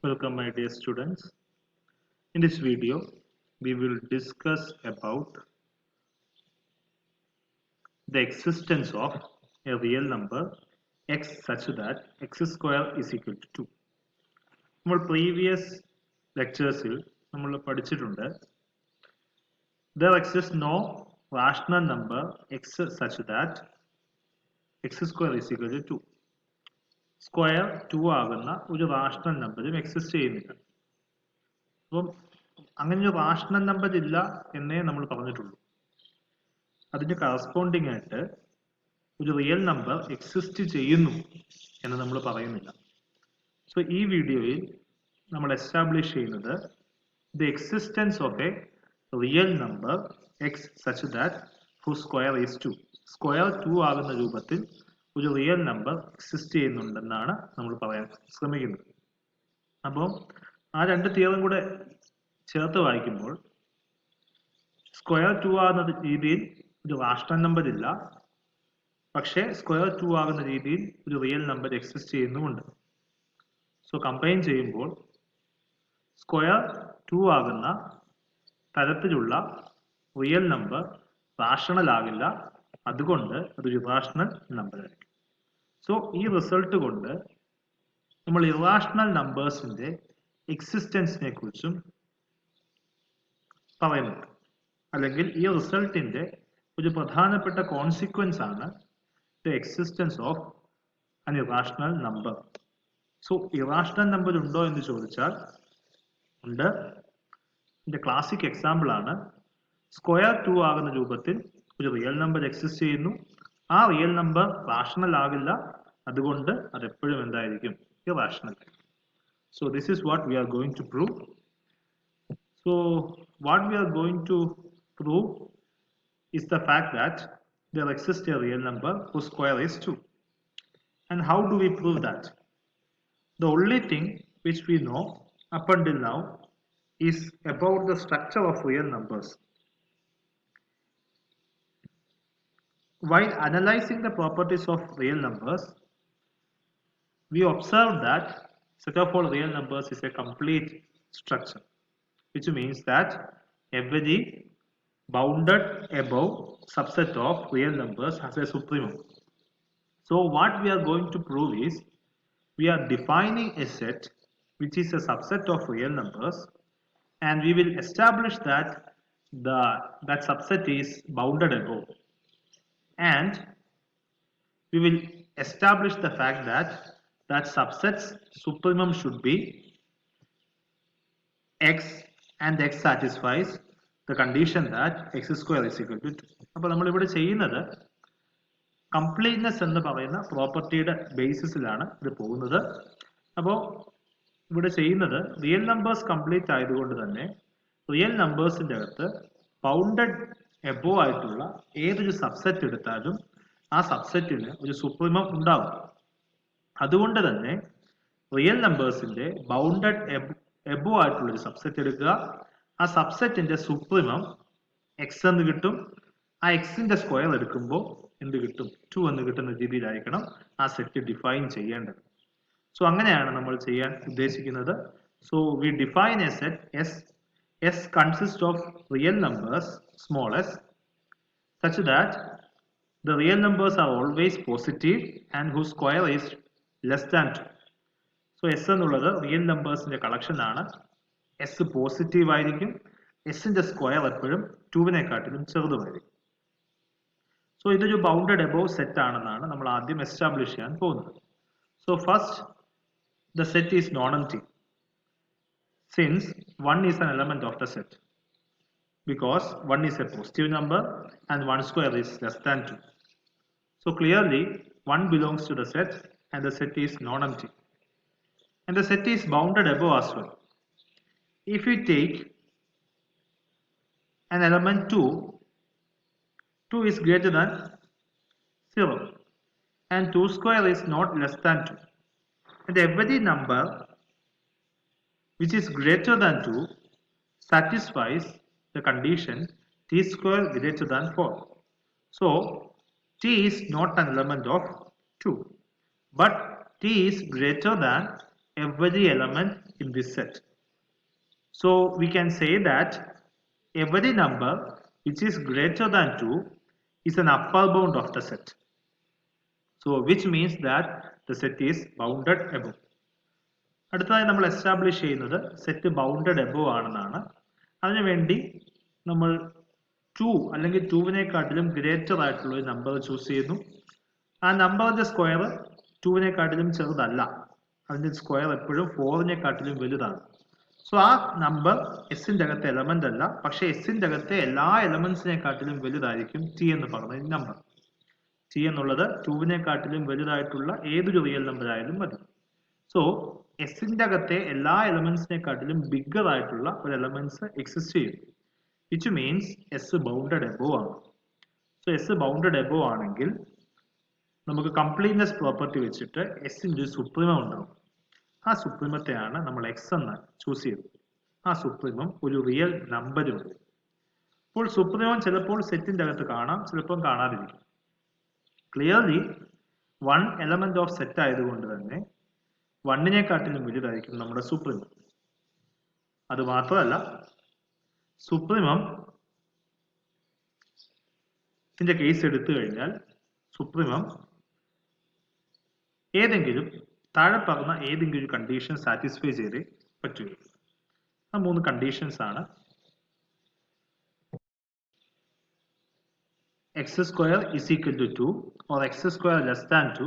Welcome my dear students. In this video, we will discuss about the existence of a real number x such that x square is equal to 2. നമ്മൾ previous lecturesൽ നമ്മൾ പഠിച്ചിട്ടുണ്ട് there exists no rational number x such that x square is equal to 2. Square 2 ആകുന്ന ഒരു rational നമ്പറും exist ചെയ്യുന്നില്ല. അപ്പം അങ്ങനെ ഒരു റാഷണൽ നമ്പർ ഇല്ല എന്നേ നമ്മൾ പറഞ്ഞിട്ടുള്ളൂ. അതിന് കറസ്പോണ്ടിങ് ആയിട്ട് ഒരു റിയൽ നമ്പർ എക്സിസ്റ്റ് ചെയ്യുന്നു എന്ന് നമ്മൾ പറയുന്നില്ല. സോ ഈ വീഡിയോയിൽ നമ്മൾ എസ്റ്റാബ്ലിഷ് ചെയ്യുന്നത് the existence of A real number X such that who square is 2. Square 2 ആകുന്ന രൂപത്തിൽ ഒരു റിയൽ നമ്പർ എക്സിസ്റ്റ് ചെയ്യുന്നുണ്ടെന്നാണ് നമ്മൾ പറയാൻ ശ്രമിക്കുന്നത്. അപ്പോൾ ആ രണ്ട് തിയറും കൂടെ ചേർത്ത് വായിക്കുമ്പോൾ സ്ക്വയർ 2 ആകുന്ന രീതിയിൽ ഒരു റാഷണൽ നമ്പർ ഇല്ല, പക്ഷേ സ്ക്വയർ 2 ആകുന്ന രീതിയിൽ ഒരു റിയൽ നമ്പർ എക്സിസ്റ്റ് ചെയ്യുന്നുമുണ്ട്. സോ കമ്പൈൻ ചെയ്യുമ്പോൾ സ്ക്വയർ 2 ആകുന്ന തരത്തിലുള്ള റിയൽ നമ്പർ റാഷണൽ ആകില്ല, അതുകൊണ്ട് അതൊരു ഇറാഷണൽ നമ്പർ ആയിരിക്കും. സോ ഈ റിസൾട്ട് കൊണ്ട് നമ്മൾ ഇറാഷണൽ നമ്പേഴ്സിന്റെ എക്സിസ്റ്റൻസിനെ കുറിച്ചും പറയുന്നുണ്ട്. അല്ലെങ്കിൽ ഈ റിസൾട്ടിന്റെ ഒരു പ്രധാനപ്പെട്ട കോൺസിക്വൻസ് ആണ് the existence of an irrational number. So irrational number ഉണ്ടോ എന്ന് ചോദിച്ചാൽ ഉണ്ട്. ഇതിന്റെ ക്ലാസിക് എക്സാമ്പിൾ ആണ് സ്ക്വയർ 2 ആകുന്ന രൂപത്തിൽ ഒരു റിയൽ നമ്പർ എക്സിസ്റ്റ് ചെയ്യുന്നു. ആ റിയൽ നമ്പർ റാഷണൽ ആകില്ല, അതുകൊണ്ട് അത് എപ്പോഴും എന്തായിരിക്കും? Irrational. So this is what we are going to prove. So what we are going to prove is the fact that there exists a real number whose square is 2. And how do we prove that? The only thing which we know up until now is about the structure of real numbers. While analyzing the properties of real numbers, we observe that set of all real numbers is a complete structure, which means that every bounded above subset of real numbers has a supremum. So what we are going to prove is we are defining a set which is a subset of real numbers, and we will establish that that subset is bounded above, and we will establish the fact that that subset's supremum should be x, and x satisfies the condition that x square is equal to 2. അപ്പോൾ നമ്മൾ ഇവിടെ ചെയ്യുന്നത് completeness എന്ന് പറയുന്ന പ്രോപ്പർട്ടിയുടെ ബേസിസിലാണ് ഇത് പോകുന്നത്. അപ്പോൾ ഇവിടെ ചെയ്യുന്നത് റിയൽ നമ്പേഴ്സ് കംപ്ലീറ്റ് ആയതുകൊണ്ട് തന്നെ റിയൽ നമ്പേഴ്സിന്റെ അകത്ത് ബൗണ്ടഡ് എബോ ആയിട്ടുള്ള ഏതൊരു സബ്സെറ്റ് എടുത്താലും ആ സബ്സെറ്റിന് ഒരു സുപ്രീമം ഉണ്ടാവും. അതുകൊണ്ട് തന്നെ റിയൽ നമ്പേഴ്സിന്റെ ബൗണ്ടഡ് എബോ ആയിട്ടുള്ള ഒരു സബ്സെറ്റ് എടുക്കുക. ആ സബ്സെറ്റിന്റെ സുപ്രീമം എക്സ് എന്ന് കിട്ടും. ആ എക്സിന്റെ സ്ക്വയർ എടുക്കുമ്പോൾ എന്ത് കിട്ടും? 2 എന്ന് കിട്ടുന്ന രീതിയിലായിരിക്കണം ആ സെറ്റ് ഡിഫൈൻ ചെയ്യേണ്ടത്. സോ അങ്ങനെയാണ് നമ്മൾ ചെയ്യാൻ ഉദ്ദേശിക്കുന്നത്. So we define A set S. S consist of real numbers small S such that the real numbers are always positive and whose square is less than 2. So S എന്നുള്ളത് real നമ്പേഴ്സിന്റെ collection ആണ്. S positive ആയിരിക്കും. എസിന്റെ square എപ്പോഴും 2വിനെക്കാട്ടിലും ചെറുതുമായിരിക്കും. So ഇതൊരു bounded above set ആണെന്നാണ് നമ്മൾ ആദ്യം establish ചെയ്യാൻ പോകുന്നത്. So first the set is known empty since 1 is an element of the set, because 1 is a positive number and 1 square is less than 2. So clearly 1 belongs to the set and the set is non-empty. And the set is bounded above as well. If we take an element 2, 2 is greater than 0 and 2 square is not less than 2. And every number which is greater than 2 satisfies the condition t square greater than 4. So t is not an element of 2, but t is greater than every element in this set. So we can say that every number which is greater than 2 is an upper bound of the set. So which means that the set is bounded above. അടുത്തതായി നമ്മൾ establish ചെയ്യുന്നത് set bounded above ആണെന്നാണ്. അതിനുവേണ്ടി നമ്മൾ 2 അല്ലെങ്കിൽ 2വിനെക്കാട്ടിലും greater ആയിട്ടുള്ള ഒരു number choose ചെയ്യുന്നു. ആ നമ്പറിന്റെ സ്ക്വയർ 2വിനെക്കാട്ടിലും ചെറുതല്ല, അതിന്റെ സ്ക്വയർ എപ്പോഴും 4നെക്കാട്ടിലും വലുതാണ്. സോ ആ നമ്പർ എസിന്റെ അകത്തെ എലമെന്റ് അല്ല, പക്ഷെ എസിന്റെ അകത്തെ എല്ലാ എലമെന്റ്സിനെക്കാട്ടിലും വലുതായിരിക്കും ടി എന്ന് പറയുന്ന നമ്പർ. ടി എന്നുള്ളത് 2വിനെക്കാട്ടിലും വലുതായിട്ടുള്ള ഏതൊരു റിയൽ നമ്പർ ആയാലും മതി. സോ എസിന്റെ അകത്തെ എല്ലാ എലമെന്റ്സിനെക്കാട്ടിലും ബിഗ്ഗർ ആയിട്ടുള്ള ഒരു എലമെന്റ്സ് എക്സിസ്റ്റ് ചെയ്യും, which means S bounded above ആണ്. സോ എസ് ബൗണ്ടഡ് എബോവ് ആണെങ്കിൽ നമുക്ക് കംപ്ലീറ്റ്നെസ് പ്രോപ്പർട്ടി വെച്ചിട്ട് എസിന്റെ ഒരു സുപ്രീമം ഉണ്ടാവും. ആ സുപ്രീമത്തെയാണ് നമ്മൾ എക്സ് എന്ന് ചൂസ് ചെയ്തത്. ആ സുപ്രീമം ഒരു റിയൽ നമ്പറുണ്ട്. അപ്പോൾ സുപ്രീമം ചിലപ്പോൾ സെറ്റിന്റെ അകത്ത് കാണാം, ചിലപ്പോൾ കാണാതിരിക്കും. ക്ലിയർലി 1 എലമെന്റ് ഓഫ് സെറ്റ് ആയതുകൊണ്ട് തന്നെ 1നെക്കാട്ടിലും വലുതായിരിക്കും നമ്മുടെ സുപ്രീമം. അത് മാത്രമല്ല, സുപ്രീമം ഇതിന്റെ കേസ് എടുത്തു കഴിഞ്ഞാൽ സുപ്രീമം ഏതെങ്കിലും താഴെ പറഞ്ഞ ഏതെങ്കിലും ഒരു കണ്ടീഷൻ സാറ്റിസ്ഫൈ ചെയ്തേ പറ്റുക. ആ 3 കണ്ടീഷൻസ് ആണ് x square is equal to 2 or x square less than 2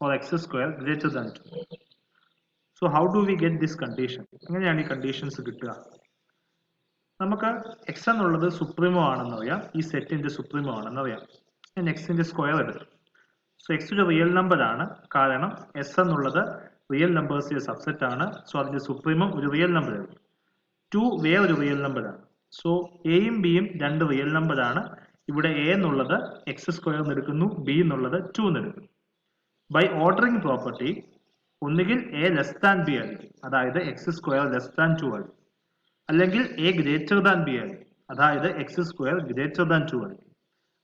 or x square greater than 2. So how do we get this condition? എങ്ങനെയാണ് ഈ കണ്ടീഷൻസ് കിട്ടുക? നമുക്ക് എക്സ് എന്നുള്ളത് സുപ്രീമോ ആണെന്നറിയാം, ഈ സെറ്റിന്റെ സുപ്രീമോ ആണെന്നറിയാം. ഞാൻ എക്സിന്റെ സ്ക്വയർ എടുത്തു. സോ എക്സ് ഒരു റിയൽ നമ്പർ ആണ്, കാരണം എസ് എന്നുള്ളത് റിയൽ നമ്പേഴ്സിന്റെ സബ്സെറ്റ് ആണ്. സോ അതിന്റെ സുപ്രീമം ഒരു റിയൽ നമ്പർ ആണ്. 2 വേറൊരു റിയൽ നമ്പർ ആണ്. സോ എയും ബിയും 2 റിയൽ നമ്പർ ആണ്. ഇവിടെ എ എന്നുള്ളത് എക്സ് സ്ക്വയർ എടുക്കുന്നു, ബി എന്നുള്ളത് 2 എടുക്കുന്നു. ബൈ ഓർഡറിംഗ് പ്രോപ്പർട്ടി ഒന്നുകിൽ എ ലെസ് ദാൻ ബി ആയിരിക്കും, അതായത് എക്സ് സ്ക്വയർ ലെസ് ദാൻ 2 ആയിരിക്കും. അല്ലെങ്കിൽ എ ഗ്രേറ്റർ ദാൻ ബി ആയിരിക്കും, അതായത് എക്സ് സ്ക്വയർ ഗ്രേറ്റർ ദാൻ 2 ആയിരിക്കും.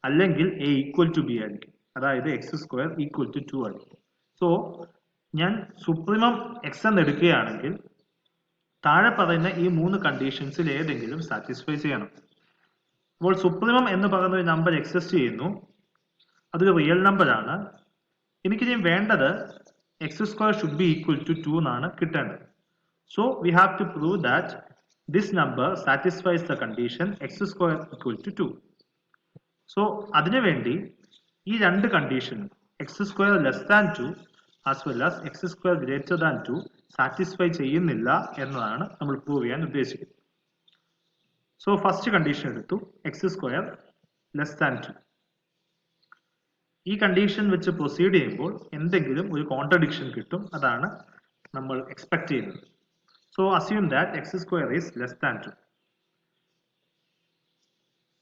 അല്ലെങ്കിൽ എ ഈക്വൽ ടു ബി ആയിരിക്കും, അതായത് എക്സ് സ്ക്വയർ ഈക്വൽ ടു 2 ആയിരിക്കും. സോ ഞാൻ സുപ്രീമം എക്സ് എന്ന് എടുക്കുകയാണെങ്കിൽ താഴെ പറയുന്ന ഈ 3 കണ്ടീഷൻസിൽ ഏതെങ്കിലും സാറ്റിസ്ഫൈ ചെയ്യണം. അപ്പോൾ സുപ്രീമം എന്ന് പറയുന്ന ഒരു നമ്പർ എക്സിസ്റ്റ് ചെയ്യുന്നു, അതൊരു റിയൽ നമ്പർ ആണ്. എനിക്കിനി വേണ്ടത് x square should be equal to 2 എന്നാണ് കിട്ടേണ്ടത്. So we have to prove that this number satisfies the condition x square equal to 2. So അതിനുവേണ്ടി ഈ 2 condition x square less than 2 as well as x square greater than 2 satisfy ചെയ്യുന്നില്ല എന്നതാണ് നമ്മൾ പ്രൂവ് ചെയ്യാൻ ഉദ്ദേശിക്കുന്നത്. സോ ഫസ്റ്റ് കണ്ടീഷൻ എടുത്തു, x square less than 2. ഈ കണ്ടീഷൻ വെച്ച് പ്രൊസീഡ് ചെയ്യുമ്പോൾ എന്തെങ്കിലും ഒരു കോൺട്രഡിക്ഷൻ കിട്ടും, അതാണ് നമ്മൾ എക്സ്പെക്ട് ചെയ്യുന്നത്. So assume that X square is less than 2.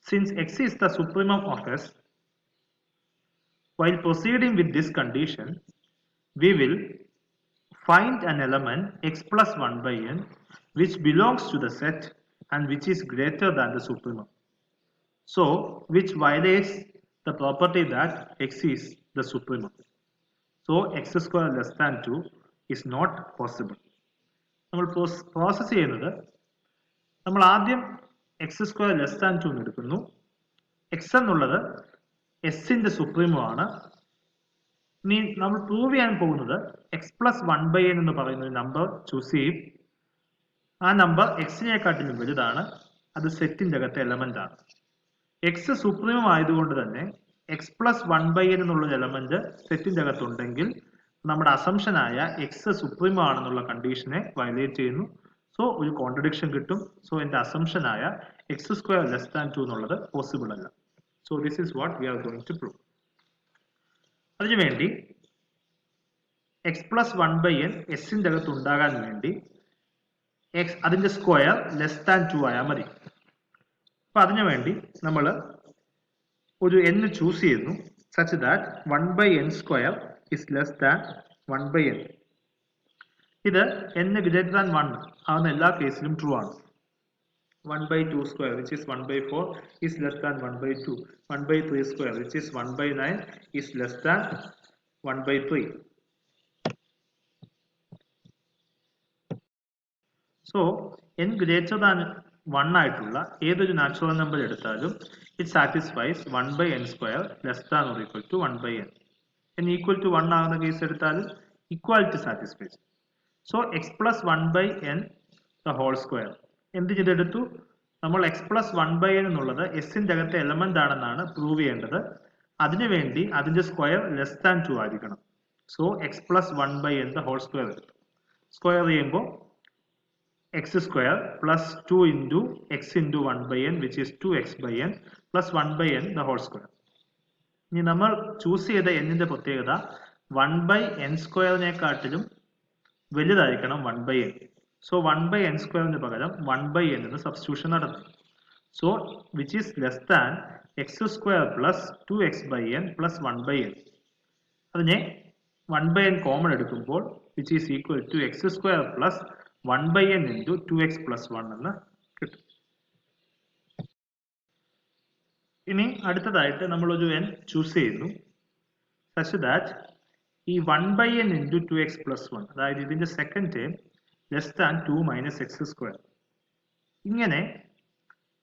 Since X is the supremum of S, while proceeding with this condition, we will find an element x plus 1 by n which belongs to the set and which is greater than the supremum. So, which violates the property that x is the supremum. So, x square less than 2 is not possible. നമ്മൾ process ചെയ്യുന്നത്, നമ്മൾ ആദ്യം X square less than 2 എടുക്കുന്നു. X എന്നുള്ളത് എസിന്റെ സുപ്രീമോ ആണ്. ഇനി നമ്മൾ പ്രൂവ് ചെയ്യാൻ പോകുന്നത് എക്സ് പ്ലസ് 1 by n എന്ന് പറയുന്ന ഒരു നമ്പർ ചൂസ് ചെയ്യും. ആ നമ്പർ എക്സിനെക്കാട്ടിലും വലുതാണ്, അത് സെറ്റിന്റെ അകത്തെ എലമെന്റ് ആണ്. എക്സ് സുപ്രീമം ആയതുകൊണ്ട് തന്നെ എക്സ് പ്ലസ് 1 by n എന്നുള്ള എലമെന്റ് സെറ്റിന്റെ അകത്തുണ്ടെങ്കിൽ നമ്മുടെ അസംഷൻ ആയ എക്സ് സുപ്രീമം ആണെന്നുള്ള കണ്ടീഷനെ വയലേറ്റ് ചെയ്യുന്നു. സോ ഒരു കോൺട്രഡിക്ഷൻ കിട്ടും. സോ എന്റെ അസംഷൻ ആയ എക്സ് സ്ക്വയർ ലെസ് ദാൻ 2 എന്നുള്ളത് പോസിബിൾ അല്ല. So this is what we are going to prove. അതിനുവേണ്ടി എക്സ് പ്ലസ് 1 by n എസിന്റെ അകത്ത് ഉണ്ടാകാൻ വേണ്ടി എക്സ് അതിന്റെ സ്ക്വയർ ലെസ് ദാൻ 2 ആയാൽ മതി. അപ്പൊ അതിനുവേണ്ടി നമ്മൾ ഒരു n ചൂസ് ചെയ്യുന്നു, such that 1 by n square is less than 1 by n. ഇത് n greater than 1 ആവുന്ന എല്ലാ കേസിലും ട്രൂ ആണ്. 1 by 2 square which is 1 by 4 is less than 1 by 2. 1 by 3 square which is 1 by 9 is less than 1 by 3. So n greater than 1 ആയിട്ടുള്ള ഏതൊരു natural number എടുത്താലും it satisfies 1/n² less than or equal to 1/n. n equal to 1 ആകുന്ന case എടുത്താലും equality satisfies. So x plus 1/n the whole square എന്ത് ചെയ്തെടുത്തു? നമ്മൾ X plus 1/n എന്നുള്ളത് എസിന്റെ അകത്തെ എലമെന്റ് ആണെന്നാണ് പ്രൂവ് ചെയ്യേണ്ടത്. അതിനുവേണ്ടി അതിന്റെ സ്ക്വയർ ലെസ് ദാൻ 2 ആയിരിക്കണം. So x plus 1/n the whole square എടുത്തു. സ്ക്വയർ ചെയ്യുമ്പോൾ x square plus 2 into x into 1/n which is 2x/n plus 1/n the whole square. ഇനി നമ്മൾ ചൂസ് ചെയ്ത n-ന്റെ പ്രത്യേകത 1/n² വലുതായിരിക്കണം 1/n. സോ 1/n² പകരം 1/n എന്ന് സബ്സ്റ്റിറ്റ്യൂഷൻ നടത്തും. So which is less than x² plus 2x/n plus 1/n. അതിനെ 1/n common എടുക്കുമ്പോൾ which is equal to x² plus 1/n into 2x plus 1 എന്ന് കിട്ടും. ഇനി അടുത്തതായിട്ട് നമ്മൾ ഒരു n ചൂസ് ചെയ്യുന്നു such that ഈ 1/n into 2x plus 1 അതായത് ഇതിന്റെ second term less than 2 minus X square. ഇങ്ങനെ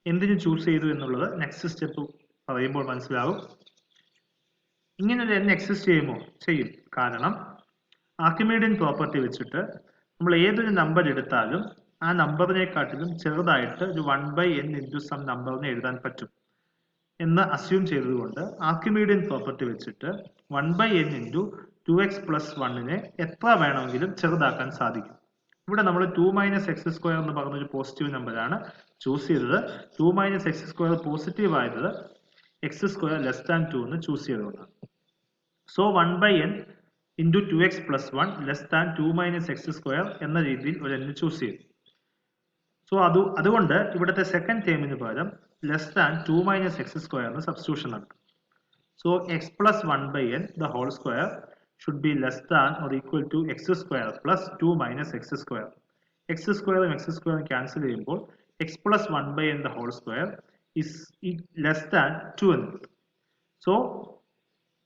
എന്തിനു ചൂസ് ചെയ്തു എന്നുള്ളത് നെക്സ്റ്റ് സ്റ്റെപ്പ് പറയുമ്പോൾ മനസ്സിലാവും. ഇങ്ങനെ ഒരു n എക്സിസ്റ്റ് ചെയ്യുമോ? ചെയ്യും. കാരണം ആർക്കിമീഡിയൻ പ്രോപ്പർട്ടി വെച്ചിട്ട് നമ്മൾ ഏതൊരു നമ്പർ എടുത്താലും ആ നമ്പറിനെക്കാട്ടിലും ചെറുതായിട്ട് ഒരു 1/n ഇൻറ്റു സം നമ്പറിനെ എഴുതാൻ പറ്റും എന്ന് അസ്യൂം ചെയ്തതുകൊണ്ട് ആർക്കിമീഡിയൻ പ്രോപ്പർട്ടി വെച്ചിട്ട് 1/n ഇൻറ്റു 2x പ്ലസ് 1നെ എത്ര വേണമെങ്കിലും ചെറുതാക്കാൻ സാധിക്കും. ഇവിടെ നമ്മൾ 2 മൈനസ് എക്സ് സ്ക്വയർ എന്ന് പറഞ്ഞ ഒരു പോസിറ്റീവ് നമ്പറാണ് ചൂസ് ചെയ്തത്. 2 മൈനസ് എക്സ് സ്ക്വയർ പോസിറ്റീവ് ആയത് x² ലെസ് ദാൻ 2 എന്ന് ചൂസ് ചെയ്തുകൊണ്ടാണ്. So 1/n into 2x plus 1 less than 2 minus x² എന്ന രീതിയിൽ ഒരു n ചൂസ് ചെയ്തു. സോ അതുകൊണ്ട് ഇവിടുത്തെ സെക്കൻഡ് ടേമിന് പകരം ലെസ് ദാൻ 2 മൈനസ് x² എന്ന് സബ്സ്റ്റിറ്റ്യൂഷൻ നടത്തും. So x plus 1/n the whole square should be less than or equal to x² plus 2 minus x². x² x² cancel ചെയ്യുമ്പോൾ x plus 1/n the whole square is less than 2 എന്ന് കിട്ടും. So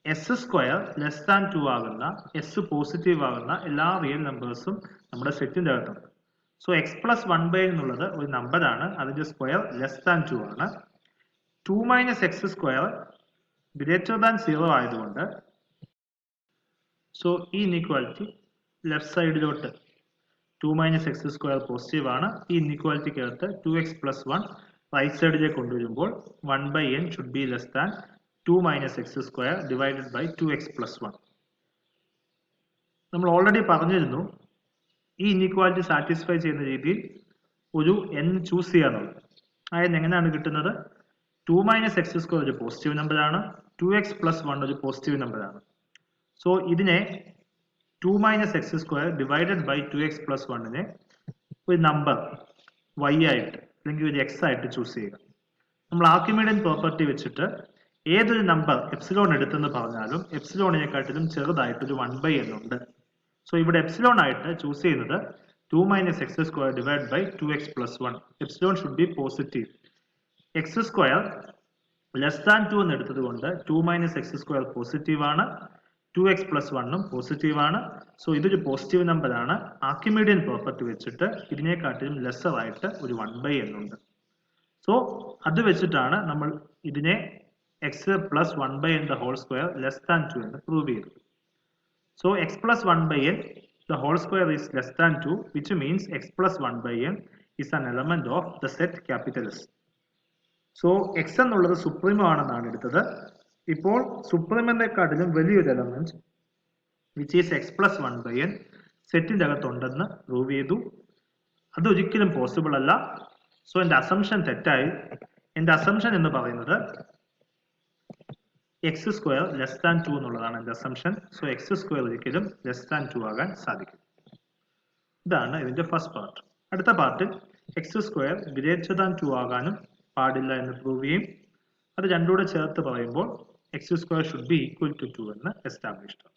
s² less than 2 ആകുന്ന s positive ആകുന്ന എല്ലാ real നമ്പേഴ്സും നമ്മുടെ സെറ്റിന്റെ അകത്തുണ്ട്. So x plus 1/n എന്നുള്ളത് ഒരു നമ്പറാണ്, അതിന്റെ സ്ക്വയർ ലെസ് ദാൻ 2 ആണ്. 2 മൈനസ് x² ഗ്രേറ്റർ ദാൻ 0 ആയതുകൊണ്ട് സോ ഈ ഇൻഇക്വാലിറ്റി ലെഫ്റ്റ് സൈഡിലോട്ട് 2 മൈനസ് x² പോസിറ്റീവ് ആണ്. ഈ ഇൻഇക്വാലിറ്റിക്ക് അകത്ത് 2x പ്ലസ് 1 റൈറ്റ് സൈഡിലേക്ക് കൊണ്ടുവരുമ്പോൾ 1/n should be less than 2 minus x² divided by 2x plus 1. നമ്മൾ ഓൾറെഡി പറഞ്ഞിരുന്നു ഈ ഇൻഇക്വാലിറ്റി സാറ്റിസ്ഫൈ ചെയ്യുന്ന രീതിയിൽ ഒരു n ചൂസ് ചെയ്യാനുള്ളത്. ആ n എങ്ങനെയാണ് കിട്ടുന്നത്? 2 മൈനസ് x² ഒരു പോസിറ്റീവ് നമ്പറാണ്, 2x പ്ലസ് 1 ഒരു പോസിറ്റീവ് നമ്പറാണ്. സോ ഇതിനെ 2 minus x² divided by 2x plus 1നെ ഒരു നമ്പർ y ആയിട്ട് അല്ലെങ്കിൽ ഒരു x ആയിട്ട് ചൂസ് ചെയ്യുക. നമ്മൾ ആർക്കിമീഡിയൻ പ്രോപ്പർട്ടി വെച്ചിട്ട് ഏതൊരു നമ്പർ എപ്സിലോൺ എടുത്തെന്ന് പറഞ്ഞാലും എപ്സിലോണിനെക്കാട്ടിലും ചെറുതായിട്ടൊരു 1/n ഉണ്ട്. സോ ഇവിടെ എപ്സിലോൺ ആയിട്ട് ചൂസ് ചെയ്യുന്നത് 2 minus x² divide by 2x plus 1. Epsilon should be positive. x² less than 2 എന്ന് എടുത്തത് കൊണ്ട് 2 മൈനസ് x² പോസിറ്റീവ് ആണ്, 2x പ്ലസ് 1ഉം പോസിറ്റീവ് ആണ്. സോ ഇതൊരു പോസിറ്റീവ് നമ്പർ ആണ്. ആർക്കിമീഡിയൻ പ്രോപ്പർട്ടി വെച്ചിട്ട് ഇതിനെക്കാട്ടിലും ലെസർ ആയിട്ട് ഒരു 1/n ഉണ്ട്. സോ അത് വെച്ചിട്ടാണ് നമ്മൾ ഇതിനെ x plus 1/n the whole square less than 2 എന്ന് പ്രൂവ് ചെയ്തു. So x plus 1/n the whole square is less than 2, which means x plus 1/n is an element of the set capital S. So x എന്നുള്ളത് സുപ്രീമോ ആണെന്നാണ് എടുത്തത്. ഇപ്പോൾ സുപ്രീമിനെക്കാട്ടിലും വലിയൊരു element which is x plus 1/n സെറ്റിന്റെ അകത്തുണ്ടെന്ന് prove ചെയ്തു. അതൊരിക്കലും possible അല്ല. So എന്റെ അസംഷൻ തെറ്റായി. എന്റെ അസംഷൻ എന്ന് പറയുന്നത് x² ലെസ് ദാൻ 2 എന്നുള്ളതാണ് എന്റെ അസംഷൻ. സോ x² ഒരിക്കലും ലെസ് ദാൻ 2 ആകാൻ സാധിക്കും. ഇതാണ് ഇതിന്റെ ഫസ്റ്റ് പാർട്ട്. അടുത്ത പാർട്ടിൽ x² ഗ്രേറ്റർ ദാൻ 2 ആകാനും പാടില്ല എന്ന് പ്രൂവ് ചെയ്യും. അത് രണ്ടുകൂടെ ചേർത്ത് പറയുമ്പോൾ x² should be equal to 2 എന്ന് എസ്റ്റാബ്ലിഷ് ചെയ്യും.